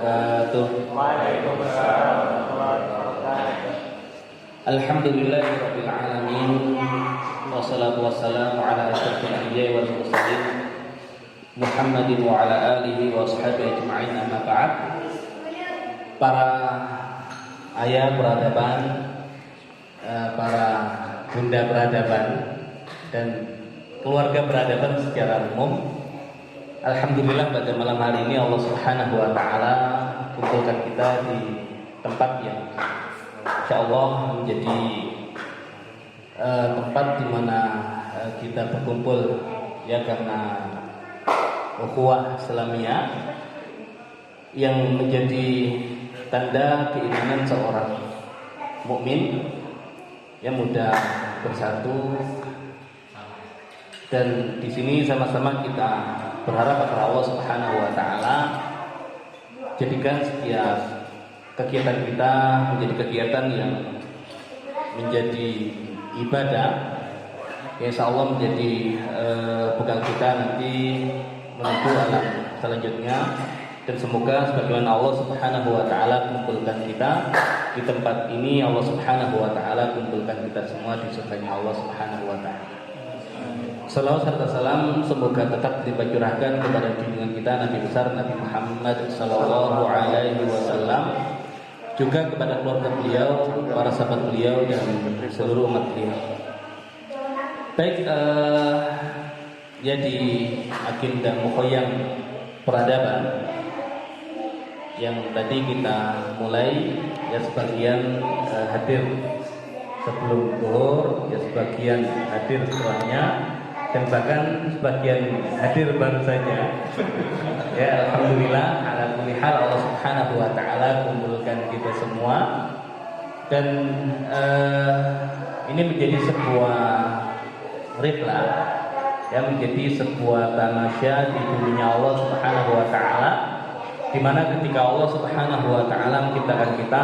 wabarakatuh. Waalaikumsalam warahmatullahi wabarakatuh. Alhamdulillahirabbil alamin. Wassalatu wassalamu ala asyrofil anbiya'i wal mursalin Muhammadin wa ala alihi wa sahbihi ajma'in, amma ba'd. Para ayah peradaban, para bunda peradaban dan keluarga peradaban secara umum, alhamdulillah pada malam hari ini Allah Subhanahu wa taala kumpulkan kita di tempat yang insyaallah menjadi tempat di mana kita berkumpul ya karena ukhuwah Islamiyah yang menjadi tanda keimanan seorang mukmin yang mudah bersatu. Dan di sini sama-sama kita berharap agar Allah Subhanahu wa taala jadikan setiap kegiatan kita menjadi kegiatan yang menjadi ibadah, ya insyaallah menjadi bekal kita nanti menuju alam selanjutnya. Dan semoga sebagaimana Allah Subhanahu wa taala kumpulkan kita di tempat ini, Allah Subhanahu wa taala kumpulkan kita semua di surganya Allah Subhanahu wa taala. Salawat serta salam semoga tetap dicurahkan kepada junjungan kita Nabi besar Nabi Muhammad sallallahu alaihi wasallam, juga kepada keluarga beliau, para sahabat beliau dan seluruh umat beliau. Baik, ya di agenda mukhoyam peradaban yang tadi kita mulai, ya sebagian hadir sebelum zuhur, ya sebagian hadir setelahnya, dan bahkan sebagian hadir baru saja. Ya alhamdulillah ala kulli hal Allah Subhanahu wa taala kumpulkan kita semua. Dan ini menjadi sebuah rihlah, ya menjadi sebuah tamasya di dunia Allah Subhanahu wa taala, di mana ketika Allah Subhanahu wa taala menciptakan kita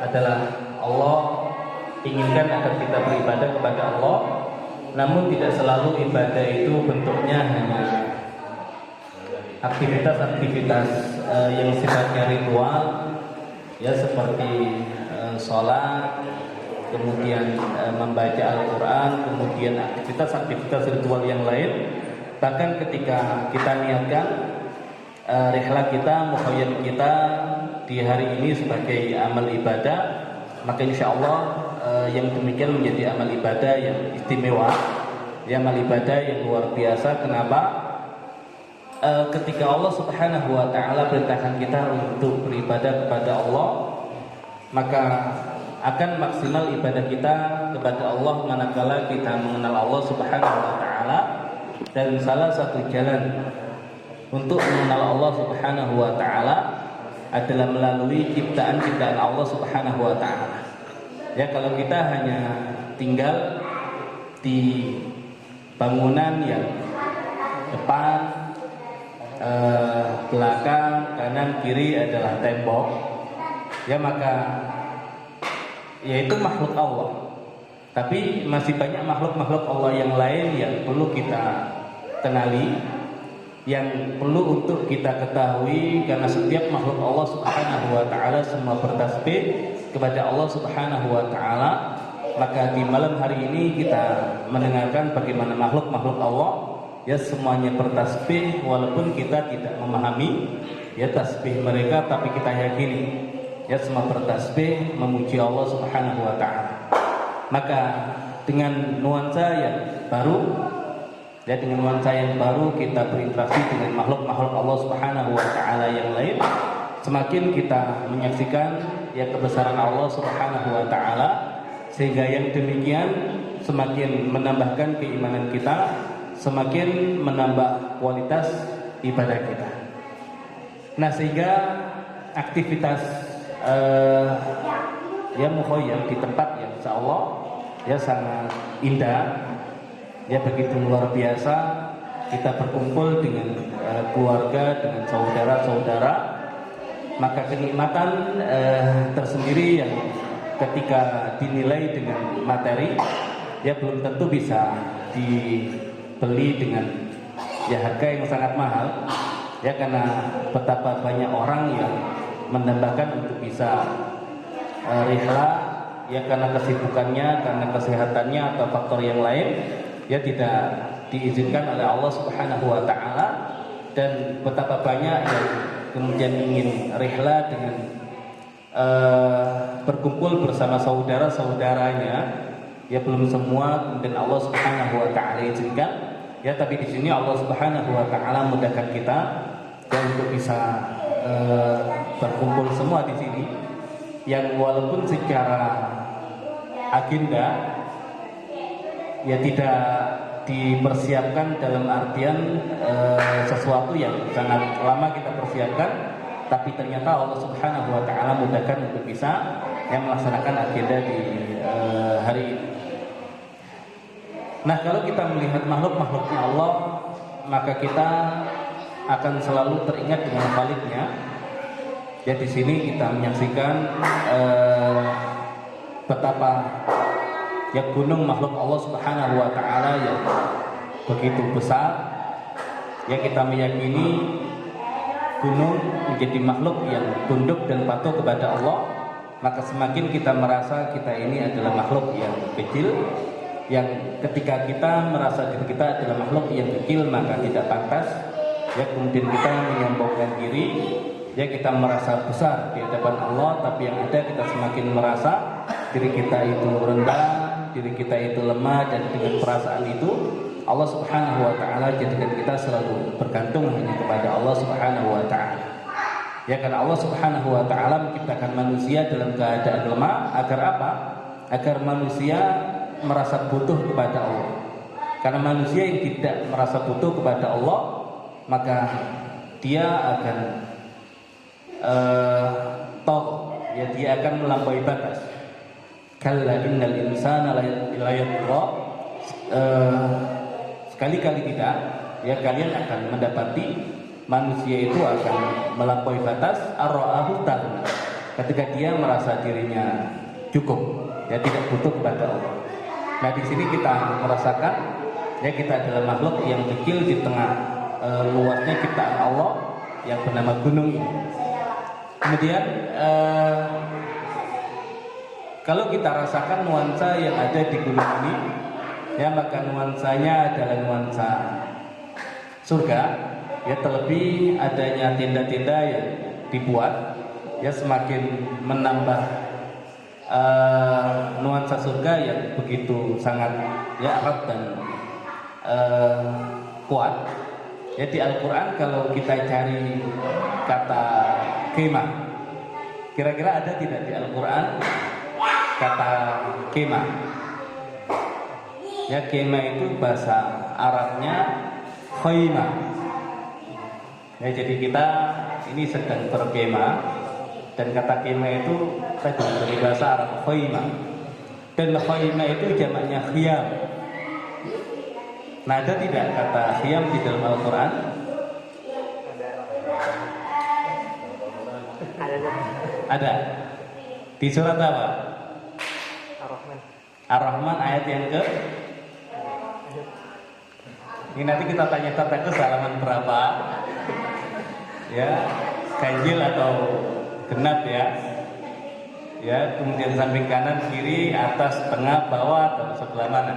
adalah Allah inginkan agar kita beribadah kepada Allah. Namun tidak selalu ibadah itu bentuknya hanya aktivitas-aktivitas yang sifatnya ritual, ya seperti sholat, kemudian membaca Al-Quran, kemudian aktivitas-aktivitas ritual yang lain. Bahkan ketika kita niatkan rihlah kita, mukhoyam kita di hari ini sebagai amal ibadah, maka insya Allah yang demikian menjadi amal ibadah yang istimewa, ya amal ibadah yang luar biasa. Kenapa? Ketika Allah Subhanahu wa taala perintahkan kita untuk beribadah kepada Allah, maka akan maksimal ibadah kita kepada Allah manakala kita mengenal Allah Subhanahu wa taala. Dan salah satu jalan untuk mengenal Allah Subhanahu wa taala adalah melalui ciptaan-ciptaan Allah Subhanahu wa taala. Ya kalau kita hanya tinggal di bangunan yang depan, belakang, kanan, kiri adalah tembok, ya maka yaitu makhluk Allah. Tapi masih banyak makhluk-makhluk Allah yang lain yang perlu kita kenali, yang perlu untuk kita ketahui, karena setiap makhluk Allah Subhanahu wa taala semua bertasbih kepada Allah Subhanahu wa taala. Maka di malam hari ini kita mendengarkan bagaimana makhluk-makhluk Allah ya semuanya bertasbih, walaupun kita tidak memahami ya tasbih mereka, tapi kita yakini ya semua bertasbih memuji Allah Subhanahu wa taala. Maka dengan nuansa yang baru, ya dengan nuansa yang baru kita berinteraksi dengan makhluk-makhluk Allah Subhanahu wa taala yang lain, semakin kita menyaksikan ya kebesaran Allah Subhanahu wa taala, sehingga yang demikian semakin menambahkan keimanan kita, semakin menambah kualitas ibadah kita. Nah, sehingga aktivitas ya mukhoyam di tempat yang insyaallah ya sangat indah, ya begitu luar biasa. Kita berkumpul dengan keluarga, dengan saudara-saudara, maka kenikmatan tersendiri yang ketika dinilai dengan materi ya belum tentu bisa dibeli dengan ya harga yang sangat mahal. Ya, karena betapa banyak orang yang mendambakan untuk bisa rihla, ya karena kesibukannya, karena kesehatannya atau faktor yang lain, ya tidak diizinkan oleh Allah Subhanahu wa taala. Dan betapa banyak yang kemudian ingin rihla dengan berkumpul bersama saudara-saudaranya, ya belum semua kemudian Allah Subhanahu wa taala izinkan. Ya, tapi di sini Allah Subhanahu wa taala mudahkan kita dan untuk bisa berkumpul semua di sini, yang walaupun secara agenda ya tidak dipersiapkan dalam artian sesuatu yang sangat lama kita persiapkan, tapi ternyata Allah Subhanahu wa taala mudahkan untuk bisa melaksanakan agenda di hari ini. Nah, kalau kita melihat makhluk-makhluknya Allah, maka kita akan selalu teringat dengan Khaliknya. Ya, di sini kita menyaksikan betapa ya gunung makhluk Allah Subhanahu wa taala yang begitu besar. Ya, kita meyakini gunung menjadi makhluk yang tunduk dan patuh kepada Allah, maka semakin kita merasa kita ini adalah makhluk yang kecil, yang ketika kita merasa diri kita adalah makhluk yang kecil, maka tidak pantas ya kemudian kita menyombongkan diri, ya kita merasa besar di hadapan Allah, tapi yang ada kita semakin merasa diri kita itu rendah, diri kita itu lemah, dan dengan perasaan itu Allah Subhanahu wa taala jadikan kita selalu bergantung hanya kepada Allah Subhanahu wa taala. Ya, karena Allah Subhanahu wa taala menciptakan manusia dalam keadaan lemah agar apa? Agar manusia merasa butuh kepada Allah. Karena manusia yang tidak merasa butuh kepada Allah, maka dia akan ya dia akan melampaui batas. Kalla innal insana la yatgha, sekali-kali tidak, ya kalian akan mendapati manusia itu akan melampaui batas ar-ra'ahu tahna, ketika dia merasa dirinya cukup, ya tidak butuh kepada Allah. Nah, di sini kita merasakan ya kita adalah makhluk yang kecil di tengah luasnya ciptaan Allah yang bernama gunung ini. Kemudian kalau kita rasakan nuansa yang ada di gunung ini, ya maka nuansanya adalah nuansa surga. Ya, terlebih adanya tenda-tenda yang dibuat, ya semakin menambah nuansa surga yang begitu sangat ya erat dan kuat. Ya, di Al-Quran kalau kita cari kata kemah, kira-kira ada tidak di Al-Quran kata kemah? Ya, kemah itu bahasa Arabnya khaymah. Ya, jadi kita ini sedang berkemah, dan kata kemah itu tadi dari bahasa Arab khaymah, dan khaymah itu jamaknya khiyam. Nah, ada tidak kata khiyam di dalam Al-Quran? Ada. Di surat apa? Ar-Rahman. Ar-Rahman ayat yang ke? Ini nanti kita tanya-tanya ke halaman berapa? Ya, ganjil atau genap ya? Ya, kemudian samping kanan, kiri, atas, tengah, bawah, atau sebelah mana?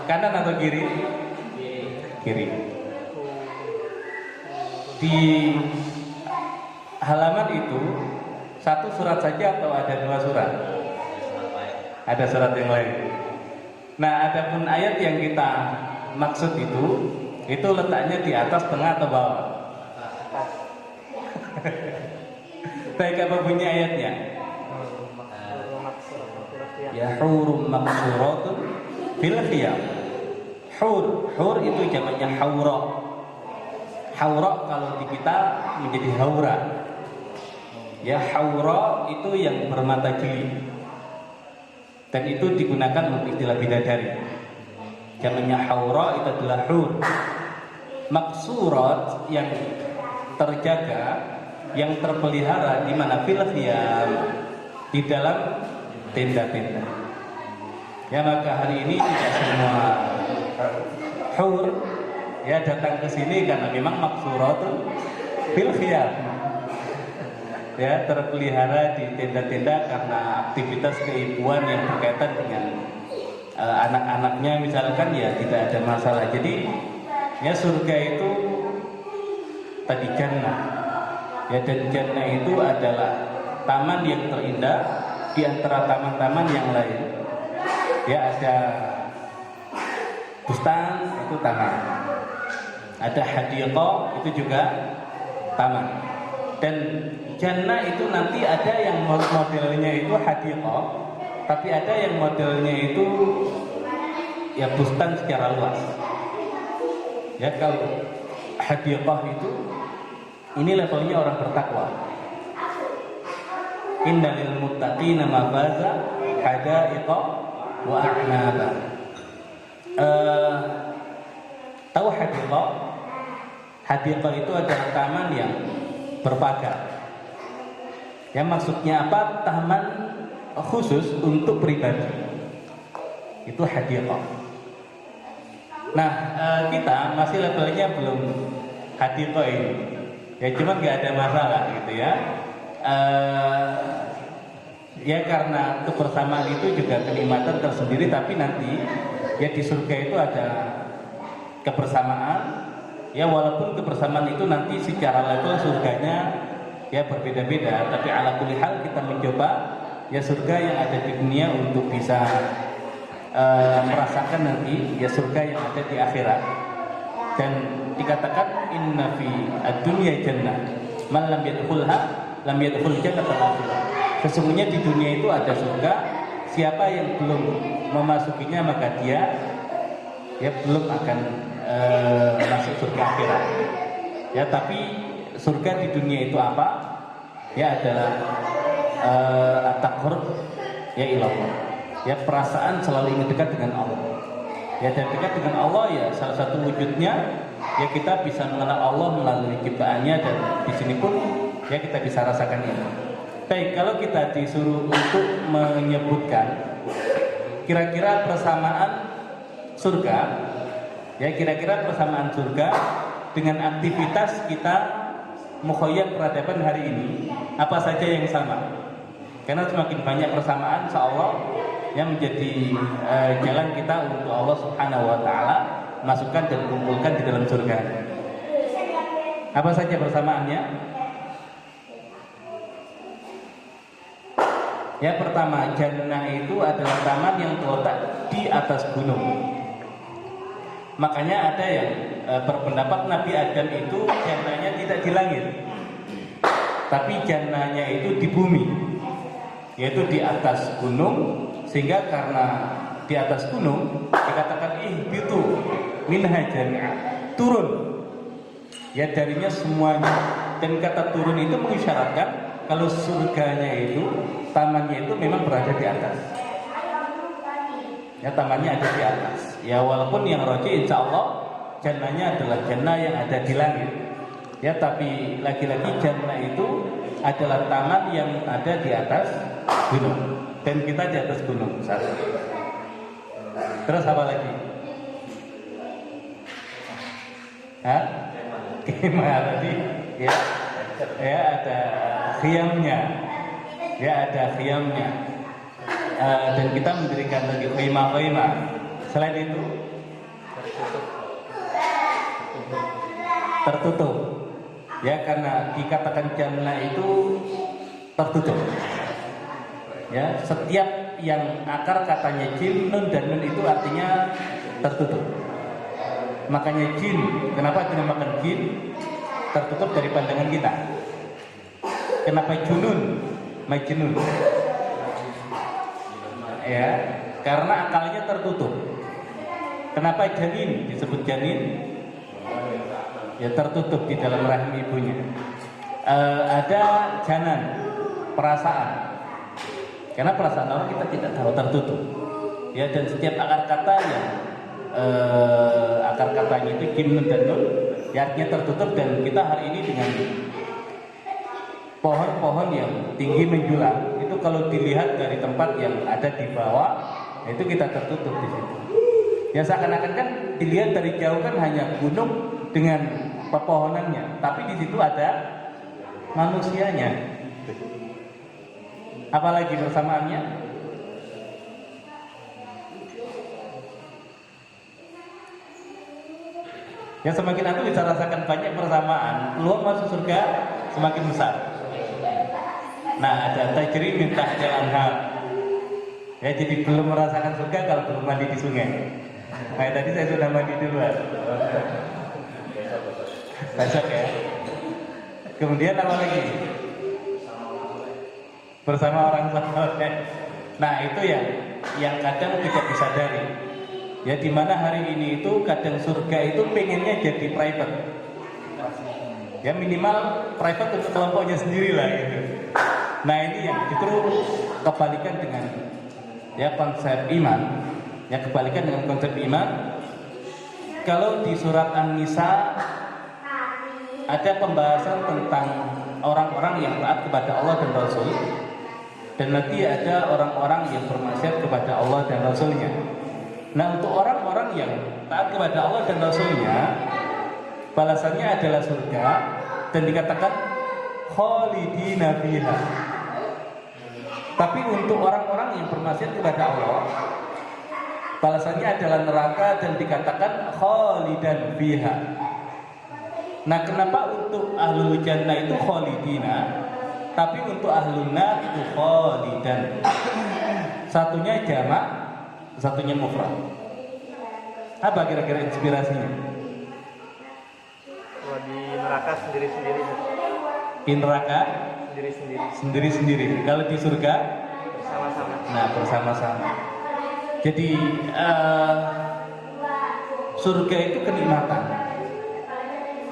Kanan atau kiri? Kiri. Di halaman itu satu surat saja atau ada dua surat? Ada surat yang lain. Nah, adapun ayat yang kita maksud itu letaknya di atas, tengah, atau bawah? Baik, apa bunyi ayatnya? Ya, hurum maksuratun fil khiyam. Hur itu jamaknya haura. Haura kalau di kita menjadi haura. Ya, haura itu yang bermata jeli, dan itu digunakan untuk istilah bidadari. Jamaknya haura itu adalah hur. Maksurat yang terjaga, yang terpelihara di mana? Fil khiyam, di dalam tenda-tenda. Ya, maka hari ini tidak semua hur ya datang ke sini karena memang maksuratun fil khiyam. Ya, terpelihara di tenda-tenda karena aktivitas keibuan yang berkaitan dengan anak-anaknya misalkan, ya tidak ada masalah. Jadi ya surga itu tadi jannah. Ya, dan jannah itu adalah taman yang terindah di antara taman-taman yang lain. Ya, ada bustan, itu taman. Ada hadiqah, itu juga taman. Dan jannah itu nanti ada yang modelnya itu hadiqah, tapi ada yang modelnya itu ya bustan secara luas. Ya, kalau hadiqah itu ini levelnya orang bertakwa. Innal muttaqina mafaza hadaiqa wa a'naba. Tahu hadiqah? Hadiqah itu adalah taman yang berpagar. Ya, maksudnya apa? Taman khusus untuk pribadi. Itu hadiqah. Nah, kita masih levelnya belum hadiqah ini. Ya, cuman nggak ada masalah gitu ya. Ya, karena kebersamaan itu juga kenikmatan tersendiri. Tapi nanti ya di surga itu ada kebersamaan. Ya, walaupun kebersamaan itu nanti secara level surganya ya berbeda-beda, tapi ala kulli hal kita mencoba ya surga yang ada di dunia untuk bisa merasakan nanti ya surga yang ada di akhirat. Dan dikatakan inna fi ad-dunya jannah man lam yadkhulha lam yadkhul jannata al-akhirah. Sesungguhnya di dunia itu ada surga, siapa yang belum memasukinya maka dia ya belum akan masuk surga akhirat. Ya, tapi surga di dunia itu apa? Ya adalah at-taqarrub ya ilallah. Ya, perasaan selalu ingin dekat dengan Allah. Ya, dan dekat dengan Allah ya salah satu wujudnya ya kita bisa mengenal Allah melalui ciptaannya, dan di sini pun ya kita bisa rasakan ini. Baik, kalau kita disuruh untuk menyebutkan kira-kira persamaan surga, ya kira-kira persamaan surga dengan aktivitas kita mukhayyam peradaban hari ini, apa saja yang sama? Karena semakin banyak persamaan, insyaallah yang menjadi jalan kita untuk Allah Subhanahu wa taala masukkan dan kumpulkan di dalam surga. Apa saja persamaannya? Ya, pertama, jannah itu adalah taman yang terletak di atas gunung. Makanya ada yang berpendapat Nabi Adam itu jannahnya tidak di langit, tapi jannahnya itu di bumi, yaitu di atas gunung. Sehingga karena di atas gunung dikatakan ihbitu minha jami'an, turun ya darinya semuanya. Dan kata turun itu mengisyaratkan kalau surganya itu tamannya itu memang berada di atas. Ya, tamannya ada di atas. Ya, walaupun yang roji insya Allah jannahnya adalah jannah yang ada di langit. Ya, tapi lagi-lagi jannah itu adalah taman yang ada di atas gunung. Dan kita di atas gunung satu. Terus apa lagi? Hah? Kemah tadi? Ya, ya ada khiyamnya. Ya, ada khiyamnya. Dan kita mendirikan lagi khimah-khimah. Selain itu tertutup. Ya, karena dikatakan jannah itu tertutup. Ya, setiap yang akar katanya jin, nun dan nun itu artinya tertutup. Makanya jin, kenapa dinamakan jin? Tertutup dari pandangan kita. Kenapa junun? Majnun. Ya, karena akalnya tertutup. Kenapa janin disebut janin? Ya, tertutup di dalam rahim ibunya. Ada janan, perasaan. Karena perasaan orang kita tidak tahu, tertutup. Ya, dan setiap akar kata yang akar katanya itu jim nun dan nun, ya artinya tertutup. Dan kita hari ini dengan pohon-pohon yang tinggi menjulang itu kalau dilihat dari tempat yang ada di bawah, itu kita tertutup di situ. Ya seakan-akan kan dilihat dari jauh kan hanya gunung dengan pepohonannya, tapi di situ ada manusianya. Apalagi persamaannya? Ya semakin aku bisa rasakan banyak persamaan, peluang masuk surga semakin besar. Nah ada tajri min tahtil anhar. Ya jadi belum merasakan surga kalau belum mandi di sungai. Kayak tadi saya sudah mandi duluan. Besok ya. Kemudian apa lagi? Bersama orang soleh. Nah itu yang kadang tidak disadari. Ya di mana hari ini itu kadang surga itu pengennya jadi private. Ya minimal private untuk kelompoknya sendiri lah gitu. Nah ini yang justru kebalikan dengan ya konsep iman. Ya kebalikan dengan konsep iman. Kalau di surat An-Nisa ada pembahasan tentang orang-orang yang taat kepada Allah dan Rasul, dan nanti ada orang-orang yang bermaksiat kepada Allah dan Rasulnya. Nah untuk orang-orang yang taat kepada Allah dan Rasulnya, balasannya adalah surga, dan dikatakan khalidina fiha. Tapi untuk orang-orang yang bermaksiat kepada Allah, balasannya adalah neraka dan dikatakan khalidan fiha. Nah kenapa untuk ahlul jannah itu khalidina, tapi untuk ahlun nar itu khalidan? Satunya jamak, satunya mufrad. Apa kira-kira inspirasinya? Kalau di neraka sendiri-sendiri. Di neraka Sendiri-sendiri. sendiri-sendiri. Kalau di surga Bersama-sama. nah bersama-sama. Jadi surga itu kenikmatan,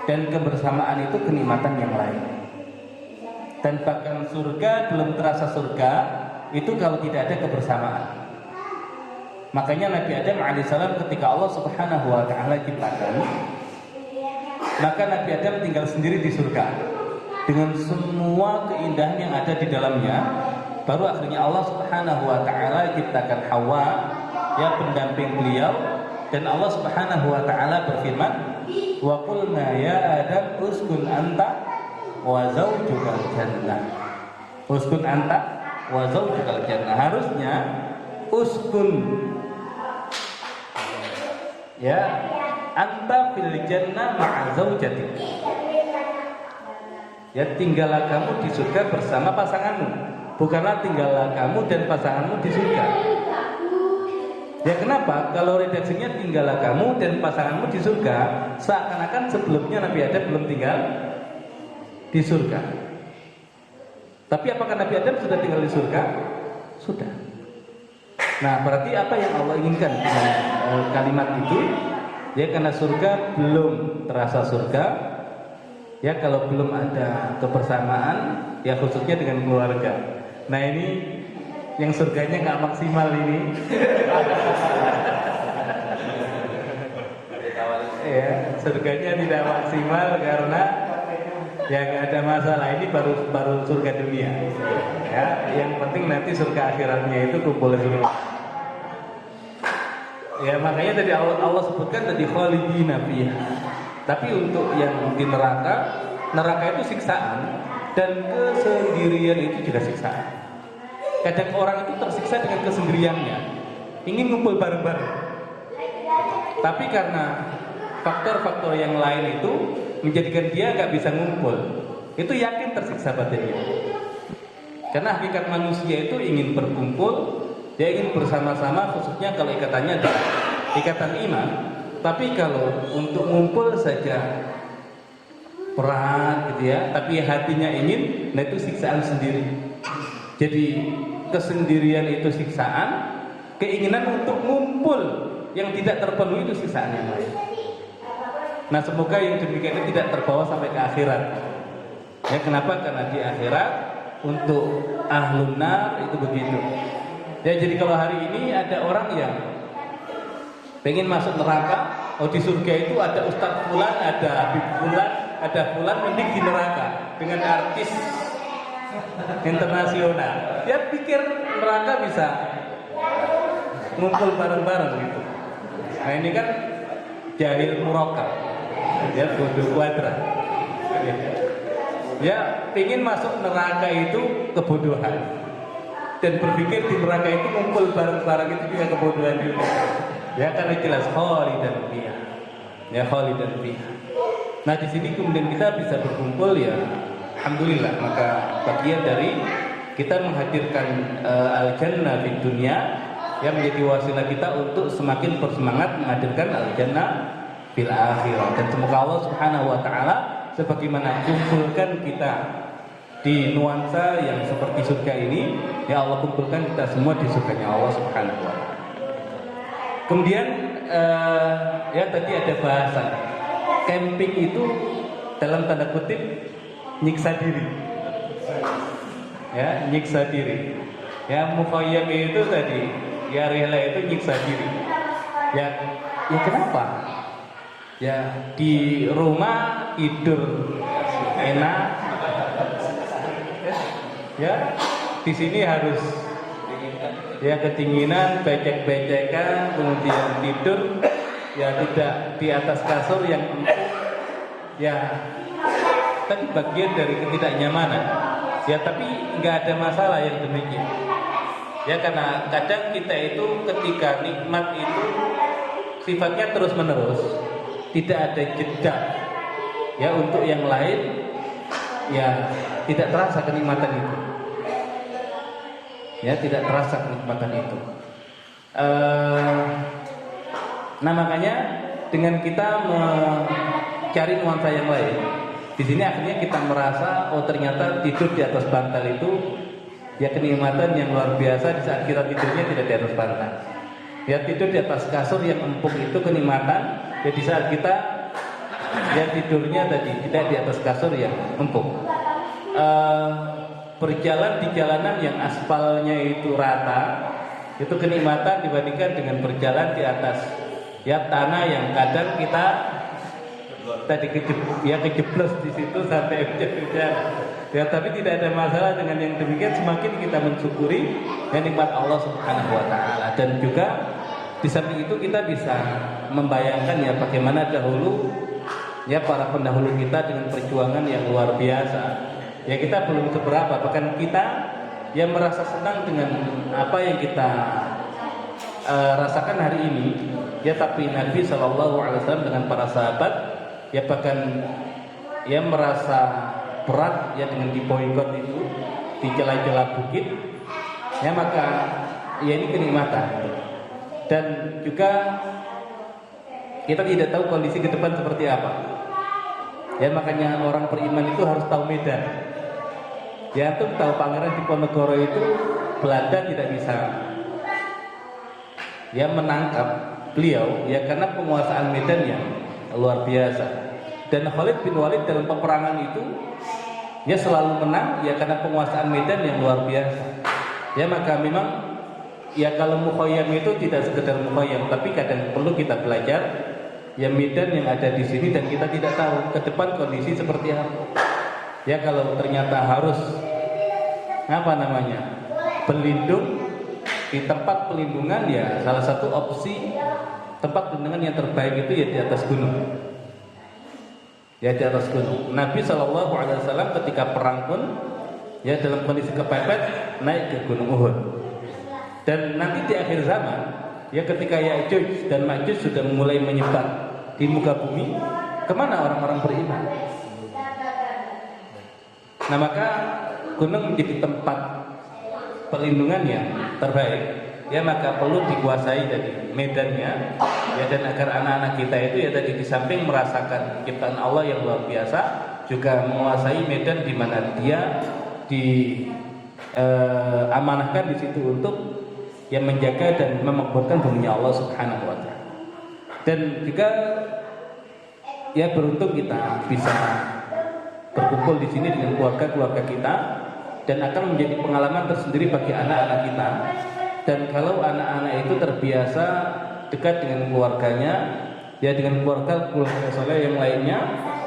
dan kebersamaan itu kenikmatan yang lain. Dan bahkan surga belum terasa surga itu kalau tidak ada kebersamaan. Makanya Nabi Adam alaihissalam ketika Allah subhanahu wa ta'ala ciptakan, maka Nabi Adam tinggal sendiri di surga dengan semua keindahan yang ada di dalamnya. Baru akhirnya Allah subhanahu wa ta'ala ciptakan Hawa, ya pendamping beliau. Dan Allah subhanahu wa ta'ala berfirman, wa qulna ya Adam uskun anta wa zawjukal jannah. Uskun anta wa zawjukal jannah. Harusnya uskun, ya anta fil jannah ma'a zawjatik. Ya tinggallah kamu di surga bersama pasanganmu, bukanlah tinggallah kamu dan pasanganmu di surga. Ya kenapa? Kalau redaksinya tinggallah kamu dan pasanganmu di surga, seakan-akan sebelumnya Nabi Adam belum tinggal di surga. Tapi apakah Nabi Adam sudah tinggal di surga? Sudah. Nah berarti apa yang Allah inginkan dengan kalimat itu? Ya karena surga belum terasa surga. Ya kalau belum ada kebersamaan, ya khususnya dengan keluarga. Nah ini yang surganya nggak maksimal ini. Ya surganya tidak maksimal karena ya nggak ada masalah. Ini baru surga dunia. Ya yang penting nanti surga akhiratnya itu kumpul semua. Ya makanya tadi Allah sebutkan tadi khalidina fiha. Tapi untuk yang di neraka itu siksaan, dan kesendirian itu juga siksaan. Kadang orang itu tersiksa dengan kesendiriannya, ingin ngumpul bareng-bareng. Tapi karena faktor-faktor yang lain itu menjadikan dia nggak bisa ngumpul, itu yakin tersiksa batinnya. Karena hakikat manusia itu ingin berkumpul, dia ingin bersama-sama, khususnya kalau ikatannya adalah ikatan iman. Tapi kalau untuk ngumpul saja berat gitu ya, tapi hatinya ingin, nah itu siksaan sendiri. Jadi kesendirian itu siksaan, keinginan untuk ngumpul yang tidak terpenuhi itu siksaan yang lain. Nah semoga yang demikian itu tidak terbawa sampai ke akhirat. Ya kenapa? Karena di akhirat untuk ahlun nar itu begitu. Ya jadi kalau hari ini ada orang yang pengen masuk neraka, oh di surga itu ada Ustadz Fulan, ada Habib Fulan, ada Fulan, mending di neraka dengan artis internasional. Dia pikir neraka bisa ngumpul bareng-bareng gitu. Nah ini kan jahil murakkab, ya bodoh kuadrat. Ya pingin masuk neraka itu kebodohan, dan berpikir di neraka itu ngumpul bareng-bareng itu juga kebodohan juga. Ya karena jelas khalidan fiha, ya khalidan fiha. Nah di sini kemudian kita bisa berkumpul ya, alhamdulillah. Maka bagian dari kita menghadirkan al-jannah di dunia yang menjadi wasilah kita untuk semakin bersemangat menghadirkan al-jannah fil akhirah. Dan semoga Allah Subhanahu wa taala sebagaimana kumpulkan kita di nuansa yang seperti surga ini, ya Allah kumpulkan kita semua di surganya Allah Subhanahu wa taala. Kemudian ya tadi ada bahasan camping itu dalam tanda kutip nyiksa diri. Ya, nyiksa diri. Ya mukhayyam itu tadi, ya rela itu nyiksa diri. Ya kenapa? Ya di rumah tidur enak, ya di sini harus ya kedinginan, becek-becekan, kemudian tidur ya tidak di atas kasur yang empuk, ya tadi bagian dari ketidaknyamanan. Ya tapi nggak ada masalah yang demikian. Ya karena kadang kita itu ketika nikmat itu sifatnya terus menerus, tidak ada jeda. Ya untuk yang lain ya tidak terasa kenikmatan itu. Ya tidak terasa kenikmatan itu. Nah makanya dengan kita mencari nuansa yang lain, di sini akhirnya kita merasa oh ternyata tidur di atas bantal itu ya kenikmatan yang luar biasa di saat kita tidurnya tidak di atas bantal. Ya tidur di atas kasur yang empuk itu kenikmatan ya di saat kita ya tidurnya tadi tidak di atas kasur yang empuk. Berjalan di jalanan yang aspalnya itu rata itu kenikmatan dibandingkan dengan berjalan di atas ya tanah yang kadang kita tadi kejeblos di situ sampai hujan-hujan. Ya tapi tidak ada masalah dengan yang demikian, semakin kita mensyukuri ya nikmat Allah Subhanahu wa taala. Dan juga di samping itu kita bisa membayangkan ya bagaimana dahulu ya para pendahulu kita dengan perjuangan yang luar biasa. Ya kita belum seberapa, bahkan kita yang merasa senang dengan apa yang kita rasakan hari ini. Ya tapi Nabi SAW dengan para sahabat ya bahkan ya merasa berat ya dengan diboikot itu di celah-celah bukit. Ya maka ya ini kenikmatan. Dan juga kita tidak tahu kondisi ke depan seperti apa. Ya makanya orang beriman itu harus tahu medan. Ya tuh tahu Pangeran Diponegoro itu Belanda tidak bisa ya menangkap beliau ya karena penguasaan medan yang luar biasa. Dan Khalid bin Walid dalam peperangan itu ya selalu menang ya karena penguasaan medan yang luar biasa. Ya maka memang ya kalau mukhayyam itu tidak sekedar mukhayyam, tapi kadang perlu kita belajar ya medan yang ada di sini dan kita tidak tahu ke depan kondisi seperti apa. Ya kalau ternyata harus berlindung di tempat pelindungan ya salah satu opsi tempat pelindungan yang terbaik itu ya di atas gunung. Ya di atas gunung. Nabi SAW ketika perang pun ya dalam kondisi kepepet naik ke Gunung Uhud. Dan nanti di akhir zaman ya ketika Ya'juj dan Ma'juj sudah mulai menyebar di muka bumi, kemana orang-orang beriman? Nah maka gunung menjadi tempat perlindungan yang terbaik. Ya maka perlu dikuasai dari medannya. Ya dan agar anak-anak kita itu ya tadi di samping merasakan ciptaan Allah yang luar biasa, juga menguasai medan di mana dia amanahkan di situ untuk yang menjaga dan memakmurkan buminya Allah Subhanahu wa taala. Dan juga ya beruntung kita bisa berkumpul di sini dengan keluarga-keluarga kita dan akan menjadi pengalaman tersendiri bagi anak-anak kita. Dan kalau anak-anak itu terbiasa dekat dengan keluarganya, ya dengan keluarga soleh yang lainnya,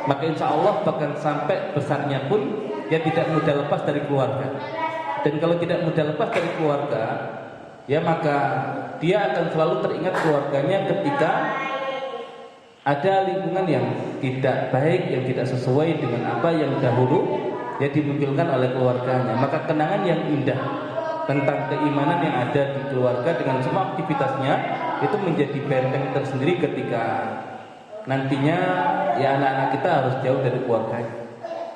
maka insya Allah bahkan sampai besarnya pun ya tidak mudah lepas dari keluarga. Dan kalau tidak mudah lepas dari keluarga, ya maka dia akan selalu teringat keluarganya ketika ada lingkungan yang tidak baik, yang tidak sesuai dengan apa yang dahulu ya dimunculkan oleh keluarganya. Maka kenangan yang indah tentang keimanan yang ada di keluarga dengan semua aktivitasnya itu menjadi benteng tersendiri ketika nantinya ya anak-anak kita harus jauh dari keluarganya.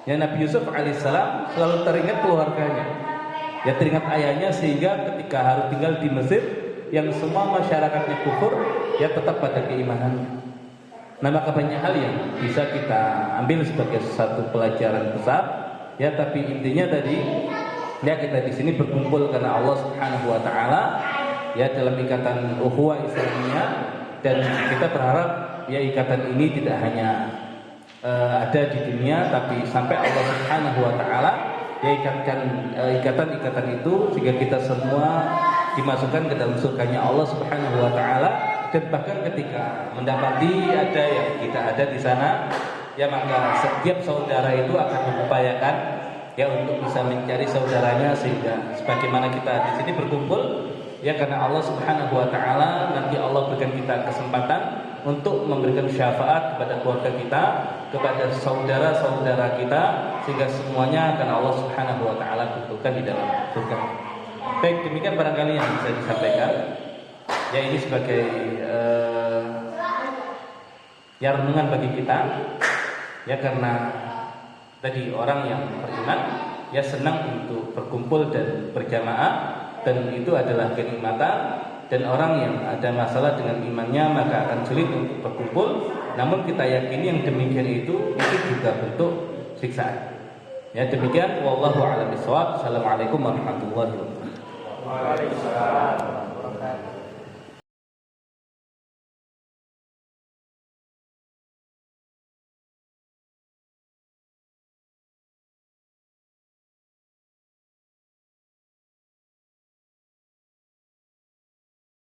Ya Nabi Yusuf alaihissalam selalu teringat keluarganya, ya teringat ayahnya, sehingga ketika harus tinggal di Mesir yang semua masyarakatnya kufur, ya tetap pada keimanannya. Nah maka banyak hal yang bisa kita ambil sebagai satu pelajaran besar, ya tapi intinya tadi ya kita di sini berkumpul karena Allah Subhanahu Wa Taala, ya dalam ikatan ukhuwah Islamiyah, dan kita berharap ya ikatan ini tidak hanya ada di dunia, tapi sampai Allah Subhanahu Wa Taala ya ikatan itu sehingga kita semua dimasukkan ke dalam surganya Allah Subhanahu Wa Taala. Dan bahkan ketika mendapati ada yang kita ada di sana, ya maka setiap saudara itu akan mengupayakan ya untuk bisa mencari saudaranya, sehingga sebagaimana kita di sini berkumpul ya karena Allah Subhanahu Wa Taala, nanti Allah berikan kita kesempatan untuk memberikan syafaat kepada keluarga kita, kepada saudara-saudara kita, sehingga semuanya akan Allah Subhanahu Wa Taala kumpulkan di dalam surga. Baik, demikian barangkali yang bisa disampaikan. Ya ini sebagai ya renungan bagi kita, ya karena tadi orang yang beriman ya senang untuk berkumpul dan berjamaah, dan itu adalah kenikmatan. Dan orang yang ada masalah dengan imannya maka akan sulit untuk berkumpul. Namun kita yakini yang demikian itu juga bentuk siksaan. Ya demikian, wallahu a'lam bishawab. Assalamualaikum warahmatullahi wabarakatuh. Waalaikumsalam.